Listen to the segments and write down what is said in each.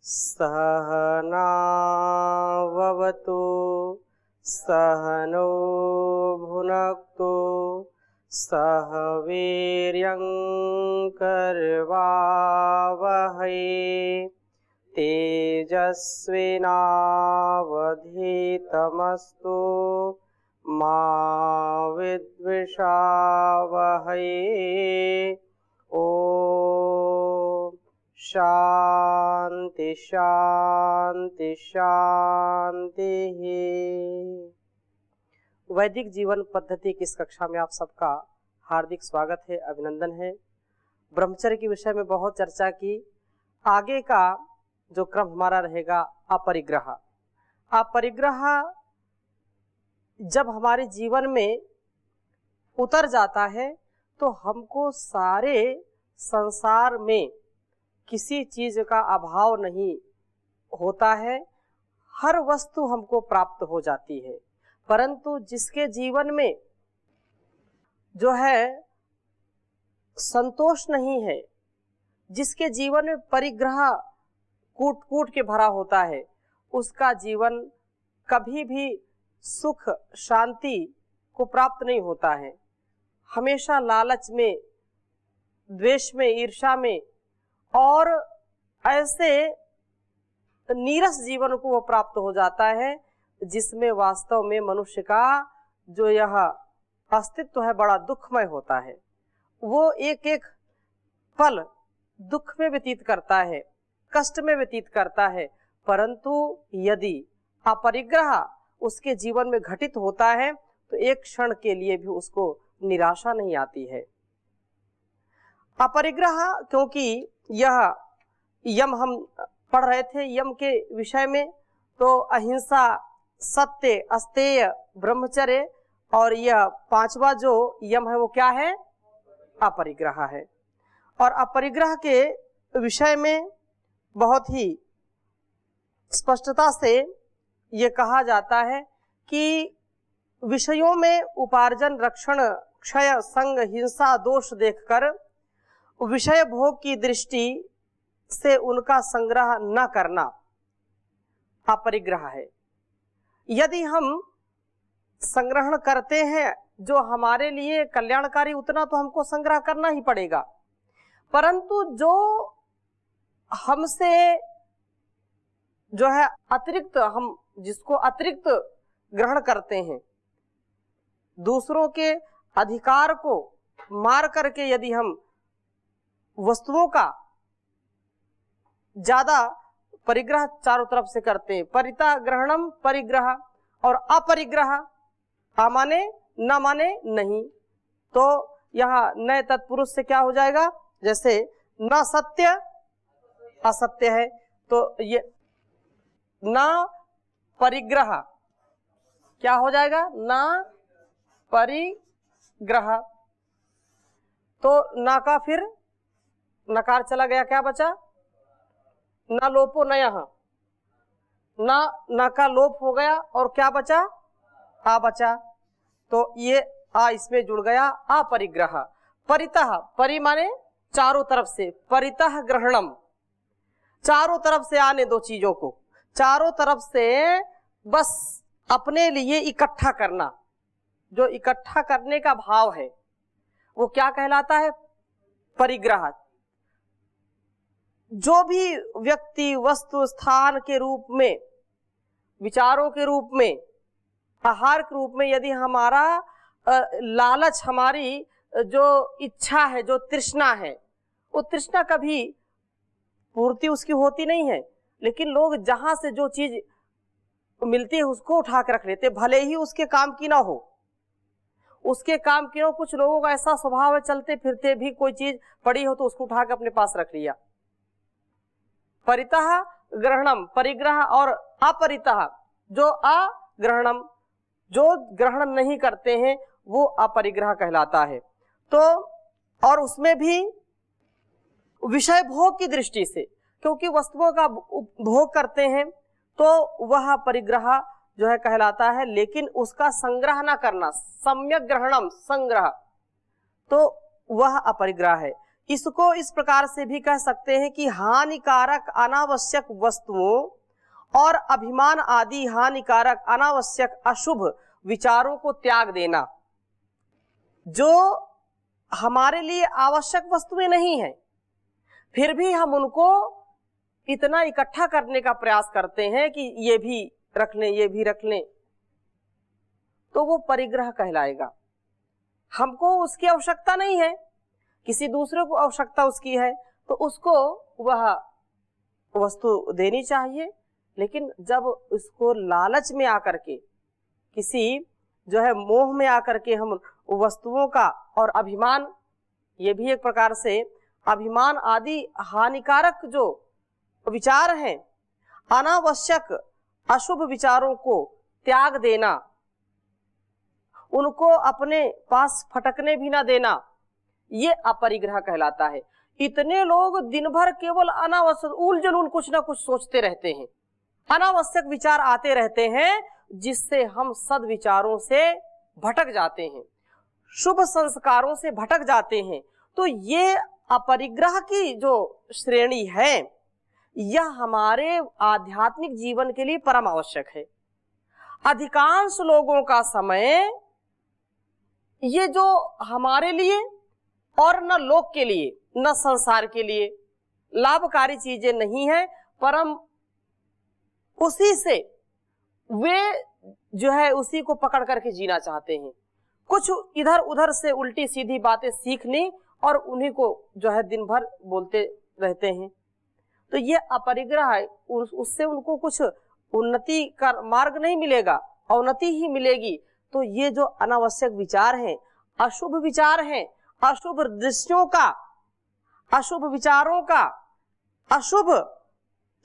सहनाववतु सहनो भुनक्तु सह वीर्यं करवावहै तेजस्विनावधीतमस्तु मा विद्विषावहै। ओम शांति शांति शांति। वैदिक जीवन पद्धति की इस कक्षा में आप सबका हार्दिक स्वागत है, अभिनंदन है। ब्रह्मचर्य के विषय में बहुत चर्चा की। आगे का जो क्रम हमारा रहेगा अपरिग्रह। अपरिग्रह जब हमारे जीवन में उतर जाता है तो हमको सारे संसार में किसी चीज का अभाव नहीं होता है, हर वस्तु हमको प्राप्त हो जाती है। परंतु जिसके जीवन में जो है संतोष नहीं है, जिसके जीवन में परिग्रह कूट कूट के भरा होता है, उसका जीवन कभी भी सुख शांति को प्राप्त नहीं होता है। हमेशा लालच में, द्वेष में, ईर्ष्या में और ऐसे नीरस जीवन को वो प्राप्त हो जाता है जिसमें वास्तव में मनुष्य का जो यह अस्तित्व है बड़ा दुखमय होता है। वो एक एक पल दुख में व्यतीत करता है, कष्ट में व्यतीत करता है। परंतु यदि अपरिग्रह उसके जीवन में घटित होता है तो एक क्षण के लिए भी उसको निराशा नहीं आती है। अपरिग्रह, क्योंकि यह यम हम पढ़ रहे थे, यम के विषय में तो अहिंसा, सत्य, अस्तेय, ब्रह्मचर्य और यह पांचवा जो यम है वो क्या है? अपरिग्रह है। और अपरिग्रह के विषय में बहुत ही स्पष्टता से ये कहा जाता है कि विषयों में उपार्जन, रक्षण, क्षय, संग, हिंसा, दोष देखकर विषय भोग की दृष्टि से उनका संग्रह न करना अपरिग्रह है। यदि हम संग्रहण करते हैं जो हमारे लिए कल्याणकारी, उतना तो हमको संग्रह करना ही पड़ेगा। परंतु जो हमसे जो है अतिरिक्त, हम जिसको अतिरिक्त ग्रहण करते हैं, दूसरों के अधिकार को मार करके यदि हम वस्तुओं का ज्यादा परिग्रह चारों तरफ से करते हैं, परिता ग्रहणम परिग्रह, और अपरिग्रह आ माने न माने नहीं, तो यहाँ नए तत्पुरुष से क्या हो जाएगा? जैसे न सत्य असत्य है तो ये न परिग्रह क्या हो जाएगा? न परिग्रह। तो ना का फिर नकार चला गया, क्या बचा? न लोपो नयः, ना का लोप हो गया और क्या बचा? आ बचा। तो ये आ इसमें जुड़ गया, अपरिग्रह। परितः, परि माने चारों तरफ से, परितः ग्रहणम, चारों तरफ से आने दो चीजों को, चारों तरफ से बस अपने लिए इकट्ठा करना। जो इकट्ठा करने का भाव है वो क्या कहलाता है? परिग्रह। जो भी व्यक्ति, वस्तु, स्थान के रूप में, विचारों के रूप में, आहार के रूप में यदि हमारा लालच, हमारी जो इच्छा है, जो तृष्णा है, वो तृष्णा कभी पूर्ति उसकी होती नहीं है। लेकिन लोग जहां से जो चीज मिलती है उसको उठा कर रख लेते, भले ही उसके काम की ना हो, उसके काम की ना हो। कुछ लोगों का ऐसा स्वभाव है, चलते फिरते भी कोई चीज पड़ी हो तो उसको उठा कर अपने पास रख लिया। परितः ग्रहणम, परिग्रह, और अपरितः जो अग्रहणम, जो ग्रहण नहीं करते हैं वो अपरिग्रह कहलाता है। तो और उसमें भी विषय भोग की दृष्टि से, क्योंकि वस्तुओं का भोग करते हैं तो वह परिग्रह जो है कहलाता है। लेकिन उसका संग्रह ना करना, सम्यक ग्रहणम, संग्रह, तो वह अपरिग्रह है। इसको इस प्रकार से भी कह सकते हैं कि हानिकारक अनावश्यक वस्तुओं और अभिमान आदि हानिकारक अनावश्यक अशुभ विचारों को त्याग देना। जो हमारे लिए आवश्यक वस्तुएं नहीं है, फिर भी हम उनको इतना इकट्ठा करने का प्रयास करते हैं कि ये भी रख लें, ये भी रख लें, तो वो परिग्रह कहलाएगा। हमको उसकी आवश्यकता नहीं है, किसी दूसरे को आवश्यकता उसकी है, तो उसको वह वस्तु देनी चाहिए। लेकिन जब उसको लालच में आकर के, किसी जो है मोह में आकर के हम वस्तुओं का, और अभिमान, ये भी एक प्रकार से अभिमान आदि हानिकारक जो विचार हैं, अनावश्यक अशुभ विचारों को त्याग देना, उनको अपने पास फटकने भी ना देना, ये अपरिग्रह कहलाता है। इतने लोग दिन भर केवल अनावश्यक उलझन कुछ ना कुछ सोचते रहते हैं, अनावश्यक विचार आते रहते हैं, जिससे हम सद्विचारों से भटक जाते हैं, शुभ संस्कारों से भटक जाते हैं। तो ये अपरिग्रह की जो श्रेणी है, यह हमारे आध्यात्मिक जीवन के लिए परम आवश्यक है। अधिकांश लोगों का समय ये जो हमारे लिए और न लोक के लिए न संसार के लिए लाभकारी चीजें नहीं है, परम उसी से वे जो है उसी को पकड़ करके जीना चाहते हैं। कुछ इधर उधर से उल्टी सीधी बातें सीख ली और उन्हीं को जो है दिन भर बोलते रहते हैं। तो ये अपरिग्रह है, उससे उनको कुछ उन्नति का मार्ग नहीं मिलेगा, अवनति ही मिलेगी। तो ये जो अनावश्यक विचार हैं, अशुभ विचार हैं, अशुभ दृश्यों का, अशुभ विचारों का, अशुभ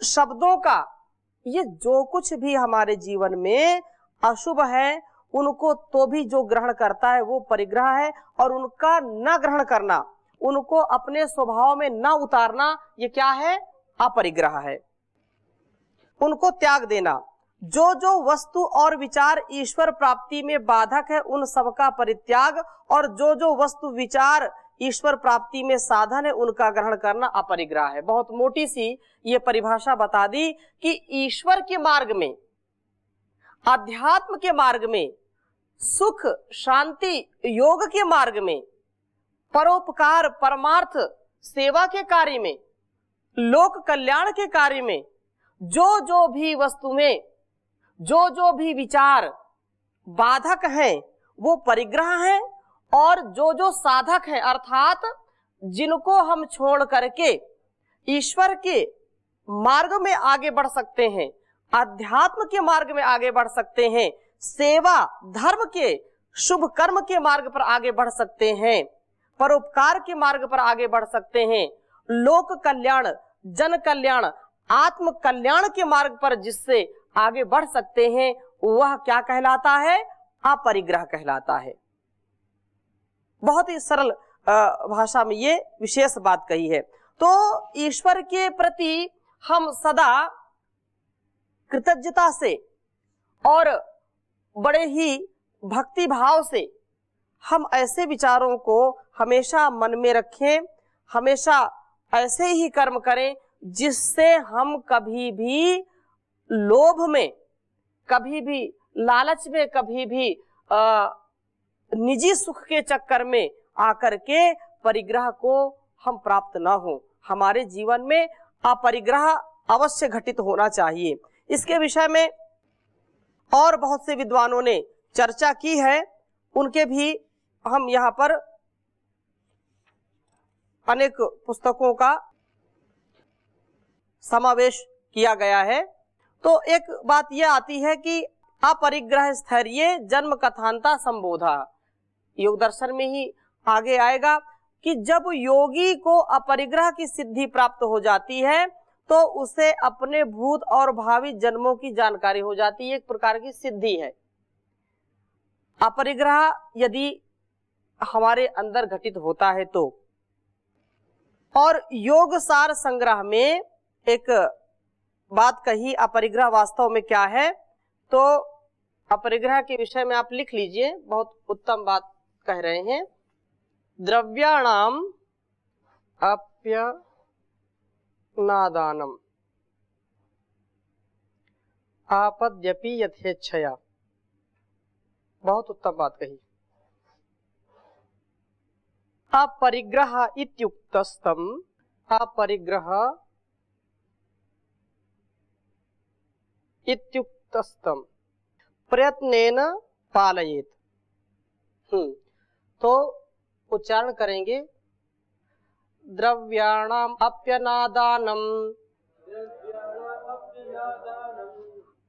शब्दों का, ये जो कुछ भी हमारे जीवन में अशुभ है, उनको तो भी जो ग्रहण करता है वो परिग्रह है। और उनका न ग्रहण करना, उनको अपने स्वभाव में न उतारना, ये क्या है? अपरिग्रह है। उनको त्याग देना। जो जो वस्तु और विचार ईश्वर प्राप्ति में बाधक है, उन सबका परित्याग, और जो जो वस्तु विचार ईश्वर प्राप्ति में साधन है, उनका ग्रहण करना अपरिग्रह है। बहुत मोटी सी ये परिभाषा बता दी कि ईश्वर के मार्ग में, अध्यात्म के मार्ग में, सुख शांति योग के मार्ग में, परोपकार परमार्थ सेवा के कार्य में, लोक कल्याण के कार्य में, जो जो भी वस्तुएं, जो जो भी विचार बाधक हैं, वो परिग्रह हैं। और जो जो साधक हैं, अर्थात जिनको हम छोड़ करके ईश्वर के मार्ग में आगे बढ़ सकते हैं, अध्यात्म के मार्ग में आगे बढ़ सकते हैं, सेवा धर्म के शुभ कर्म के मार्ग पर आगे बढ़ सकते हैं, परोपकार के मार्ग पर आगे बढ़ सकते हैं, लोक कल्याण, जन कल्याण, आत्म कल्याण के मार्ग पर जिससे आगे बढ़ सकते हैं, वह क्या कहलाता है? अपरिग्रह कहलाता है। बहुत ही सरल भाषा में ये विशेष बात कही है। तो ईश्वर के प्रति हम सदा कृतज्ञता से और बड़े ही भक्ति भाव से हम ऐसे विचारों को हमेशा मन में रखें, हमेशा ऐसे ही कर्म करें जिससे हम कभी भी लोभ में, कभी भी लालच में, कभी भी निजी सुख के चक्कर में आकर के परिग्रह को हम प्राप्त ना हो। हमारे जीवन में अपरिग्रह अवश्य घटित होना चाहिए। इसके विषय में और बहुत से विद्वानों ने चर्चा की है, उनके भी हम यहाँ पर अनेक पुस्तकों का समावेश किया गया है। तो एक बात यह आती है कि अपरिग्रह स्थैर्य जन्म कथांता संबोधा, योग दर्शन में ही आगे आएगा कि जब योगी को अपरिग्रह की सिद्धि प्राप्त हो जाती है तो उसे अपने भूत और भावी जन्मों की जानकारी हो जाती है। एक प्रकार की सिद्धि है। अपरिग्रह यदि हमारे अंदर घटित होता है तो। और योग सार संग्रह में एक बात कही, अपरिग्रह वास्तव में क्या है, तो अपरिग्रह के विषय में आप लिख लीजिए, बहुत उत्तम बात कह रहे हैं। द्रव्याणाम अप्यनादानम आपद्यपि यथेच्छया। बहुत उत्तम बात कही। अपरिग्रह इत्युक्तस्तम, अपरिग्रह इत्युक्तस्तम प्रयत्नेन पालयेत। तो उच्चारण करेंगे, द्रव्याणाम अप्यनादानम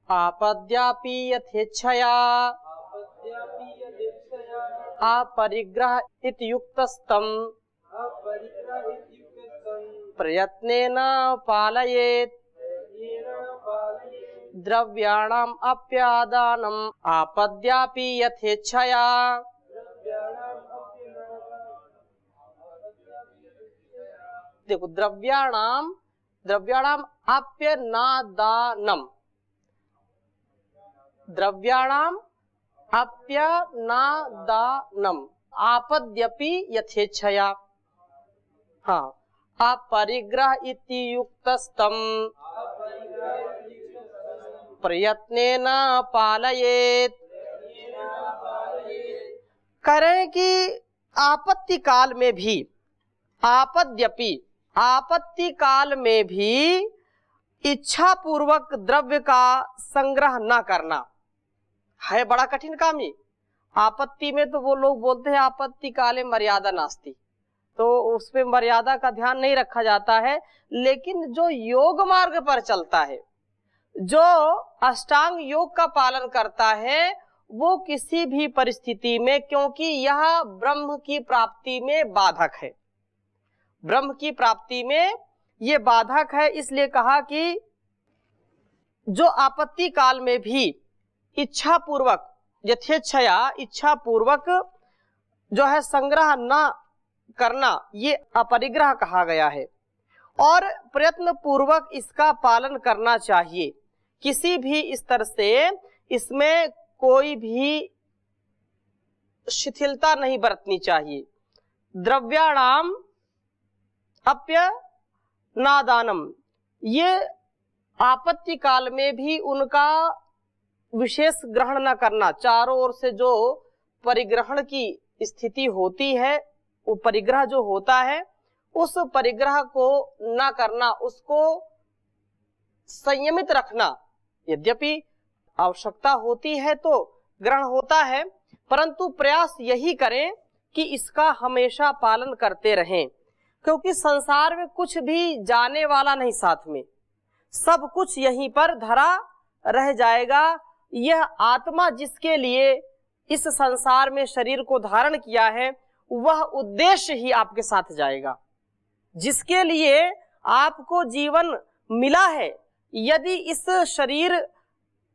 आपद्यापि यथेच्छया अपरिग्रह इत्युक्तस्तम प्रयत्नेन पालयेत द्रव्याणाम अप्यादानम आपद्यापि यथेच्छया। देखो, द्रव्याणाम द्रव्याणाम अप्यनादानम, द्रव्याणाम अप्यनादानम आपद्यपि यथेच्छया। हाँ, अपरिग्रह इत्युक्तस्तम प्रयत्नेन पालयेत। करें कि आपत्ति काल में भी, आपद्यपि आपत्ति काल में भी इच्छा पूर्वक द्रव्य का संग्रह न करना है बड़ा कठिन काम। ये आपत्ति में तो वो लोग बोलते हैं आपत्ति काले मर्यादा नास्ति, तो उसमें मर्यादा का ध्यान नहीं रखा जाता है। लेकिन जो योग मार्ग पर चलता है, जो अष्टांग योग का पालन करता है, वो किसी भी परिस्थिति में, क्योंकि यह ब्रह्म की प्राप्ति में बाधक है, ब्रह्म की प्राप्ति में ये बाधक है, इसलिए कहा कि जो आपत्ति काल में भी इच्छा पूर्वक, यथेच्छया इच्छा पूर्वक जो है संग्रह न करना, ये अपरिग्रह कहा गया है। और प्रयत्न पूर्वक इसका पालन करना चाहिए, किसी भी स्तर से इसमें कोई भी शिथिलता नहीं बरतनी चाहिए। द्रव्याणाम अप्यनादानम, ये आपत्ति काल में भी उनका विशेष ग्रहण न करना, चारों ओर से जो परिग्रहण की स्थिति होती है, वो परिग्रह जो होता है, उस परिग्रह को न करना, उसको संयमित रखना। यद्यपि आवश्यकता होती है तो ग्रहण होता है, परंतु प्रयास यही करें कि इसका हमेशा पालन करते रहें, क्योंकि संसार में कुछ भी जाने वाला नहीं, साथ में सब कुछ यहीं पर धरा रह जाएगा। यह आत्मा जिसके लिए इस संसार में शरीर को धारण किया है, वह उद्देश्य ही आपके साथ जाएगा, जिसके लिए आपको जीवन मिला है। यदि इस शरीर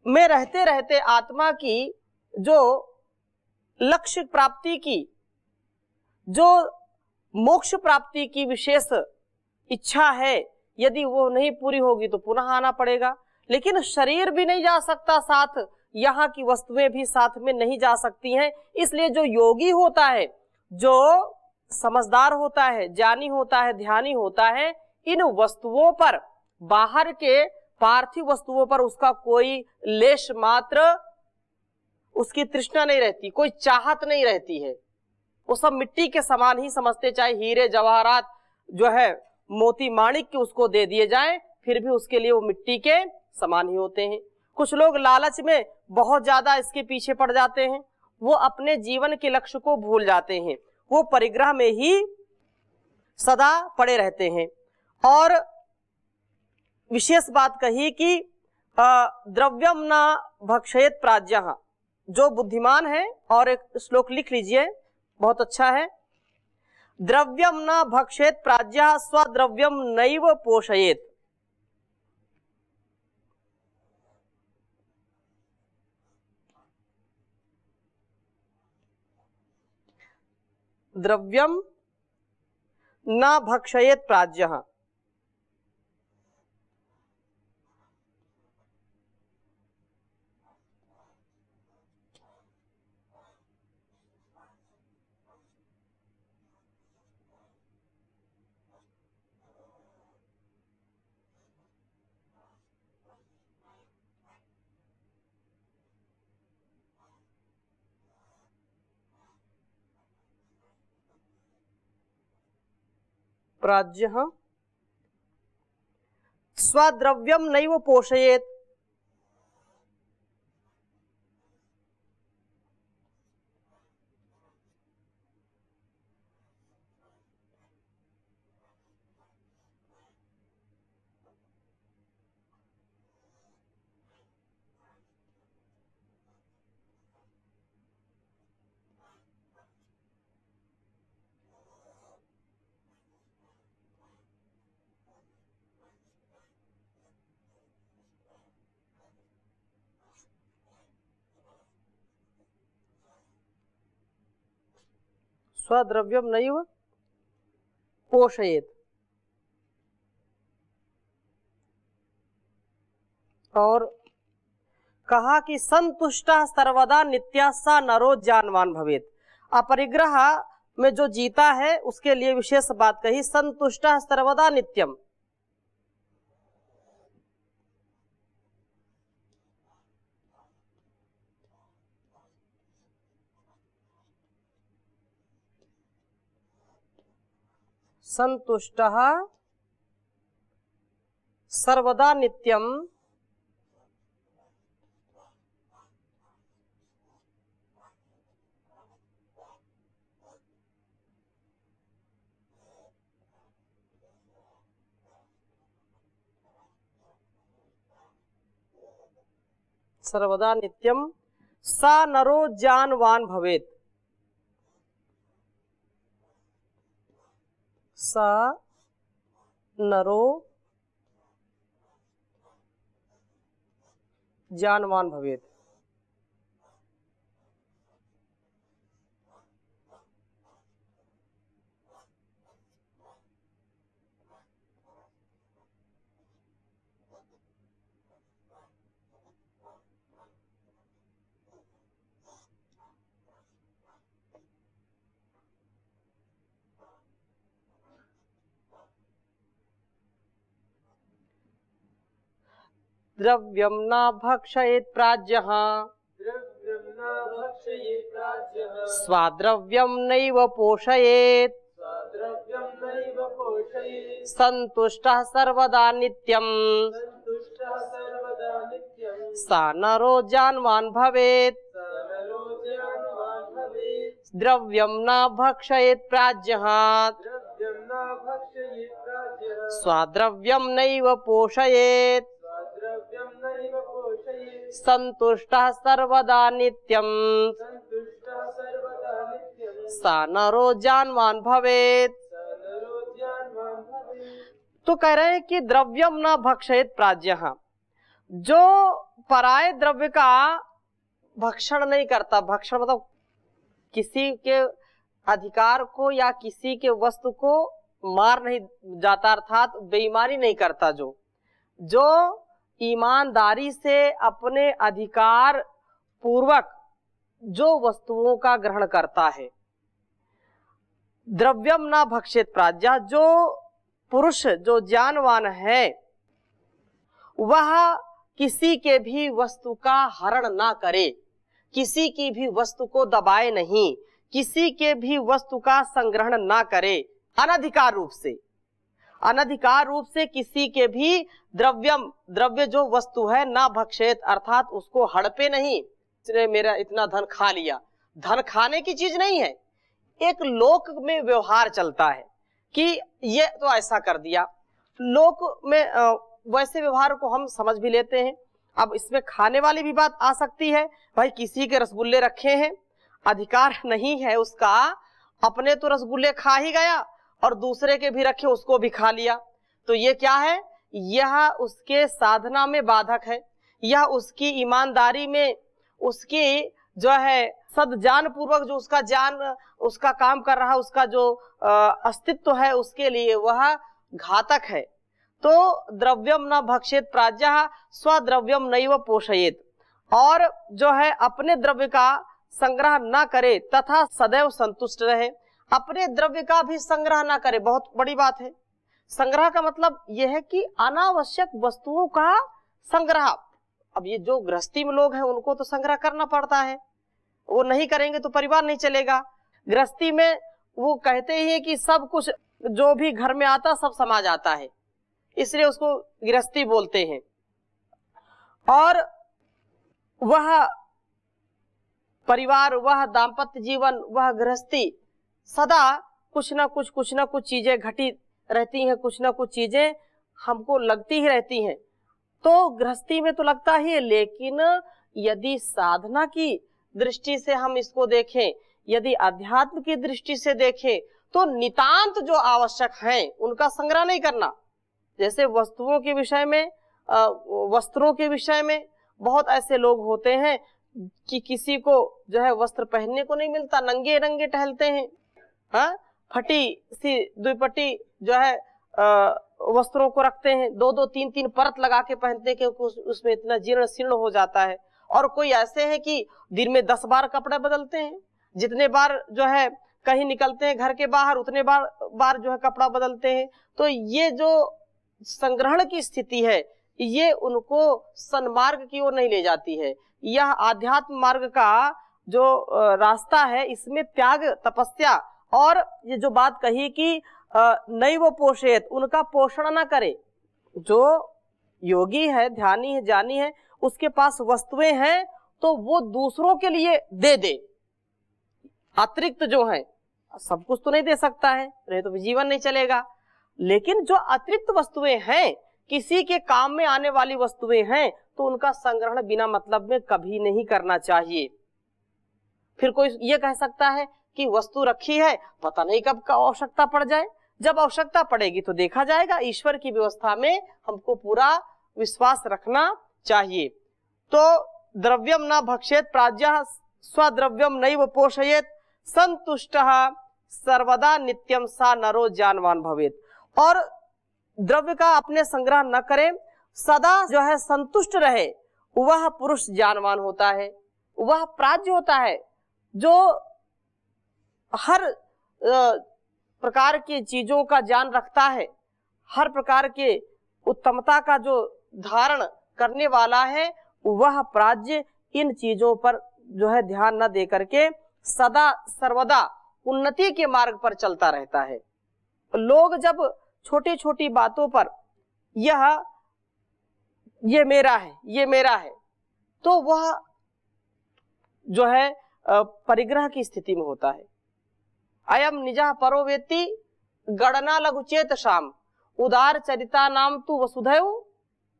में रहते रहते आत्मा की जो लक्ष्य प्राप्ति की, जो मोक्ष प्राप्ति की विशेष इच्छा है, यदि वो नहीं पूरी होगी तो पुनः आना पड़ेगा। लेकिन शरीर भी नहीं जा सकता साथ, यहाँ की वस्तुएं भी साथ में नहीं जा सकती हैं। इसलिए जो योगी होता है, जो समझदार होता है, ज्ञानी होता है, ध्यानी होता है, इन वस्तुओं पर, बाहर के पार्थिव वस्तुओं पर उसका कोई लेश मात्र उसकी तृष्णा नहीं रहती, कोई चाहत नहीं रहती है। वो सब मिट्टी के समान ही समझते, चाहे हीरे जवाहरात जो है मोती माणिक के उसको दे दिए जाएं, फिर भी उसके लिए वो मिट्टी के समान ही होते हैं। कुछ लोग लालच में बहुत ज्यादा इसके पीछे पड़ जाते हैं, वो अपने जीवन के लक्ष्य को भूल जाते हैं, वो परिग्रह में ही सदा पड़े रहते हैं। और विशेष बात कही कि द्रव्यम न भक्षयेत प्राज्ञः, जो बुद्धिमान है, और एक श्लोक लिख लीजिए, बहुत अच्छा है। द्रव्यम न भक्षयेत प्राज्ञः स्वद्रव्यम नैव पोषयेत। द्रव्यम न भक्षयेत प्राज्ञः, प्राज्ञः स्वद्रव्यम नैव पोषयेत्। स्वद्रव्यम नैव पोषयेत्। और कहा कि संतुष्टः सर्वदा नित्या सा नरो ज्ञानवान भवेत्। अपरिग्रह में जो जीता है उसके लिए विशेष बात कही, संतुष्टः सर्वदा नित्यम। संतुष्टः सर्वदा नित्यम सर्वदा नित्यम सा नरो ज्ञानवान भवेत्। सा नरो ज्ञानवान भवेत्। द्रव्यम न भक्षयेत् प्राज्ञः स्वाद्रव्यम नैव पोषयेत्। संतुष्टः सर्वदा नित्यम सा नरो ज्ञानवान भवेत्। द्रव्यम न भक्षयेत् प्राज्ञः स्वाद्रव्यम नैव पोषयेत्। संतुष्टः सर्वदा नित्यम सा नरो ज्ञानवान भवेत्। तो कह रहे हैं कि द्रव्यम न भक्षयेत् प्राज्ञः, जो पराये द्रव्य का भक्षण नहीं करता। भक्षण मतलब किसी के अधिकार को या किसी के वस्तु को मार नहीं जाता, अर्थात बेईमानी नहीं करता। जो ईमानदारी से अपने अधिकार पूर्वक जो वस्तुओं का ग्रहण करता है। द्रव्यम न भक्षेत प्राज्ञः, जो पुरुष जो ज्ञानवान है वह किसी के भी वस्तु का हरण ना करे, किसी की भी वस्तु को दबाए नहीं, किसी के भी वस्तु का संग्रहण ना करे। अनधिकार रूप से किसी के भी द्रव्य जो वस्तु है ना भक्षेत, अर्थात उसको हड़पे नहीं। इसने मेरा इतना धन खा लिया, धन खाने की चीज नहीं है। एक लोक में व्यवहार चलता है कि ये तो ऐसा कर दिया, लोक में वैसे व्यवहार को हम समझ भी लेते हैं। अब इसमें खाने वाली भी बात आ सकती है। भाई किसी के रसगुल्ले रखे हैं, अधिकार नहीं है उसका, अपने तो रसगुल्ले खा ही गया और दूसरे के भी रखे उसको भी खा लिया। तो ये क्या है? यह उसके साधना में बाधक है, यह उसकी ईमानदारी में, उसकी जो है सदजान पूर्वक जो उसका जान उसका काम कर रहा है, उसका जो अस्तित्व है उसके लिए वह घातक है। तो द्रव्यम न भक्षेत प्राज्ञः स्वद्रव्यम नैव पोषयेत्, और जो है अपने द्रव्य का संग्रह न करे तथा सदैव संतुष्ट रहे। अपने द्रव्य का भी संग्रह ना करे, बहुत बड़ी बात है। संग्रह का मतलब यह है कि अनावश्यक वस्तुओं का संग्रह। अब ये जो गृहस्थी में लोग हैं उनको तो संग्रह करना पड़ता है, वो नहीं करेंगे तो परिवार नहीं चलेगा। गृहस्थी में वो कहते ही है कि सब कुछ जो भी घर में आता सब समा जाता है, इसलिए उसको गृहस्थी बोलते हैं। और वह परिवार, वह दाम्पत्य जीवन, वह गृहस्थी सदा कुछ ना कुछ चीजें घटी रहती हैं, कुछ ना कुछ चीजें हमको लगती ही रहती हैं। तो गृहस्थी में तो लगता ही है, लेकिन यदि साधना की दृष्टि से हम इसको देखें, यदि अध्यात्म की दृष्टि से देखें, तो नितांत जो आवश्यक हैं उनका संग्रह नहीं करना। जैसे वस्तुओं के विषय में, वस्त्रों के विषय में बहुत ऐसे लोग होते हैं कि किसी को जो है वस्त्र पहनने को नहीं मिलता, नंगे नंगे टहलते हैं। हाँ, फटी सी दुपट्टी जो है वस्त्रों को रखते हैं, 2-2 3-3 परत लगा के पहनते हैं, क्योंकि उसमें इतना जीर्ण शीर्ण हो जाता है। और कोई ऐसे हैं कि दिन में 10 बार कपड़े बदलते हैं, जितने बार जो है कहीं निकलते हैं घर के बाहर उतने बार जो है कपड़ा बदलते हैं। तो ये जो संग्रहण की स्थिति है, ये उनको सन्मार्ग की ओर नहीं ले जाती है। यह आध्यात्म मार्ग का जो रास्ता है, इसमें त्याग, तपस्या और ये जो बात कही कि नैव पोषेत, उनका पोषण ना करे। जो योगी है, ध्यानी है, ज्ञानी है, उसके पास वस्तुएं हैं तो वो दूसरों के लिए दे दे। अतिरिक्त जो है, सब कुछ तो नहीं दे सकता है, रहे तो जीवन नहीं चलेगा, लेकिन जो अतिरिक्त वस्तुएं हैं, किसी के काम में आने वाली वस्तुएं हैं, तो उनका संग्रहण बिना मतलब में कभी नहीं करना चाहिए। फिर कोई ये कह सकता है कि वस्तु रखी है, पता नहीं कब का आवश्यकता पड़ जाए। जब आवश्यकता पड़ेगी तो देखा जाएगा। ईश्वर की व्यवस्था में हमको पूरा विश्वास रखना चाहिए। तो द्रव्यम न भक्षेत प्राज्ञः स्वद्रव्यम नैव पोषयेत संतुष्टः सर्वदा नित्यम सा नरो ज्ञानवान भवेत। और द्रव्य का अपने संग्रह न करें, सदा जो है संतुष्ट रहे, वह पुरुष ज्ञानवान होता है, वह प्राज्ञ होता है, जो हर प्रकार की चीजों का ज्ञान रखता है, हर प्रकार के उत्तमता का जो धारण करने वाला है, वह प्राज्ञ इन चीजों पर जो है ध्यान न दे करके सदा सर्वदा उन्नति के मार्ग पर चलता रहता है। लोग जब छोटी छोटी बातों पर ये मेरा है, ये मेरा है, तो वह जो है परिग्रह की स्थिति में होता है। अयम निजः परो वेत्ति गणना लघुचेत शाम उदार चरिता नाम तु वसुधैव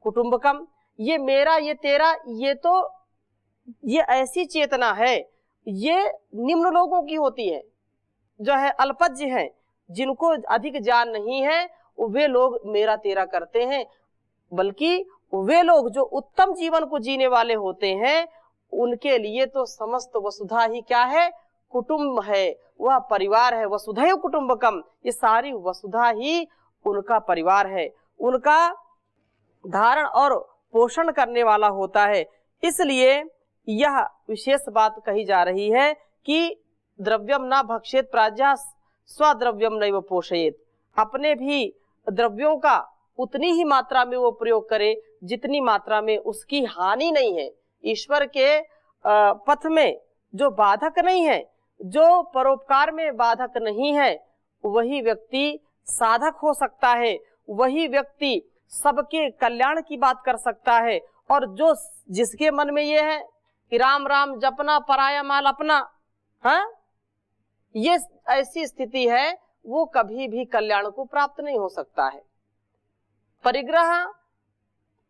कुटुंबकम। ये मेरा, ये तेरा, ये ऐसी चेतना है, ये निम्न लोगों की होती है, जो है अल्पज्ञ हैं, जिनको अधिक ज्ञान नहीं है, वे लोग मेरा तेरा करते हैं। बल्कि वे लोग जो उत्तम जीवन को जीने वाले होते हैं, उनके लिए तो समस्त वसुधा ही क्या है? कुटुंब है, वह परिवार है। वसुधैव कुटुंबकम, ये सारी वसुधा ही उनका परिवार है, उनका धारण और पोषण करने वाला होता है। इसलिए यह विशेष बात कही जा रही है कि द्रव्यम ना भक्षेत प्राज्ञः स्वद्रव्यम नैव पोषयेत। अपने भी द्रव्यों का उतनी ही मात्रा में वो प्रयोग करे जितनी मात्रा में उसकी हानि नहीं है। ईश्वर के पथ में जो बाधक नहीं है, जो परोपकार में बाधक नहीं है, वही व्यक्ति साधक हो सकता है, वही व्यक्ति सबके कल्याण की बात कर सकता है। और जो जिसके मन में ये है कि राम राम जपना पराया माल अपना, हाँ, ये ऐसी स्थिति है, वो कभी भी कल्याण को प्राप्त नहीं हो सकता है, परिग्रह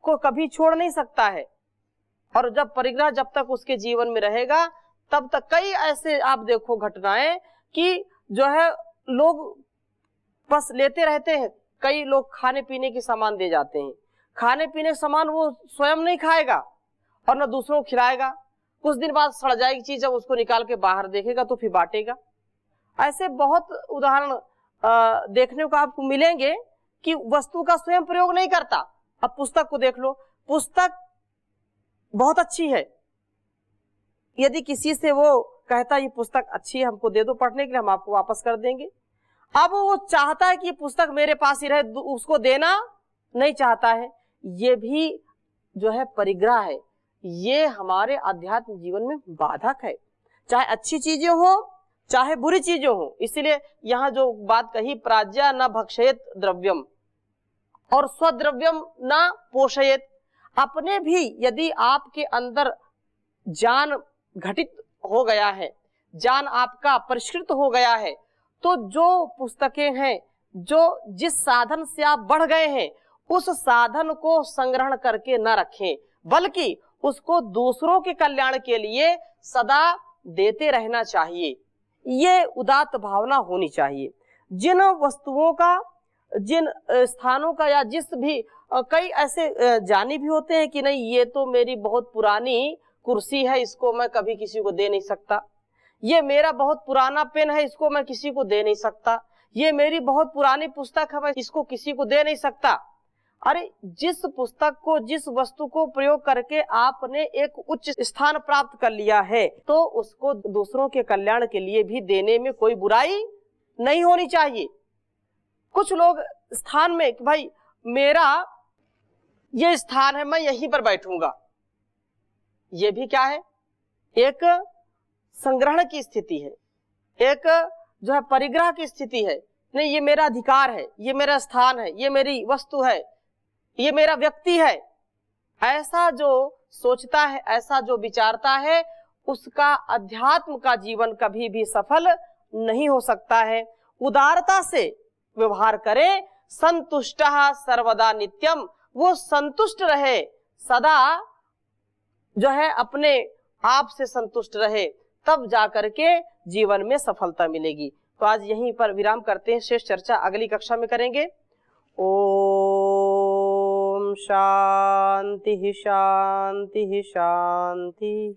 को कभी छोड़ नहीं सकता है। और जब परिग्रह जब तक उसके जीवन में रहेगा, तब तक कई ऐसे आप देखो घटनाएं कि जो है लोग बस लेते रहते हैं। कई लोग खाने पीने के सामान दे जाते हैं, खाने पीने के सामान वो स्वयं नहीं खाएगा और न दूसरों को खिलाएगा। कुछ दिन बाद सड़ जाएगी चीज, जब उसको निकाल के बाहर देखेगा तो फिर बांटेगा। ऐसे बहुत उदाहरण देखने को आपको मिलेंगे कि वस्तु का स्वयं प्रयोग नहीं करता। अब पुस्तक को देख लो, पुस्तक बहुत अच्छी है, यदि किसी से वो कहता ये पुस्तक अच्छी है, हमको दे दो पढ़ने के लिए, हम आपको वापस कर देंगे। अब वो चाहता है कि पुस्तक मेरे पास ही रहे, उसको देना नहीं चाहता है। ये भी जो है परिग्रह है, ये हमारे आध्यात्मिक जीवन में बाधक है। चाहे अच्छी चीजें हो, चाहे बुरी चीजें हो। इसीलिए यहाँ जो बात कही, प्राज्ञा न भक्षयेत द्रव्यम और स्वद्रव्यम न पोषयेत। अपने भी यदि आपके अंदर ज्ञान घटित हो गया है, ज्ञान आपका परिष्कृत हो गया है, तो जो पुस्तकें हैं, जो जिस साधन से आप बढ़ गए हैं, उस साधन को संग्रहण करके न रखें, बल्कि उसको दूसरों के कल्याण के लिए सदा देते रहना चाहिए। ये उदात्त भावना होनी चाहिए। जिन वस्तुओं का, जिन स्थानों का, या जिस भी कई ऐसे जानी भी होते हैं कि नहीं, ये तो मेरी बहुत पुरानी कुर्सी है, इसको मैं कभी किसी को दे नहीं सकता। ये मेरा बहुत पुराना पेन है, इसको मैं किसी को दे नहीं सकता। ये मेरी बहुत पुरानी पुस्तक है, मैं इसको किसी को दे नहीं सकता। अरे जिस पुस्तक को, जिस वस्तु को प्रयोग करके आपने एक उच्च स्थान प्राप्त कर लिया है, तो उसको दूसरों के कल्याण के लिए भी देने में कोई बुराई नहीं होनी चाहिए। कुछ लोग स्थान में, भाई मेरा ये स्थान है, मैं यहीं पर बैठूंगा, ये भी क्या है, एक संग्रहण की स्थिति है, एक जो है परिग्रह की स्थिति है। नहीं, ये मेरा अधिकार है, ये मेरा स्थान है, ये मेरी वस्तु है, ये मेरा व्यक्ति है। ऐसा जो सोचता है, ऐसा जो विचारता है, उसका अध्यात्म का जीवन कभी भी सफल नहीं हो सकता है। उदारता से व्यवहार करे, संतुष्टः सर्वदा नित्यम, वो संतुष्ट रहे, सदा जो है अपने आप से संतुष्ट रहे, तब जाकर के जीवन में सफलता मिलेगी। तो आज यहीं पर विराम करते हैं, शेष चर्चा अगली कक्षा में करेंगे। ओम शांति शांति शांति।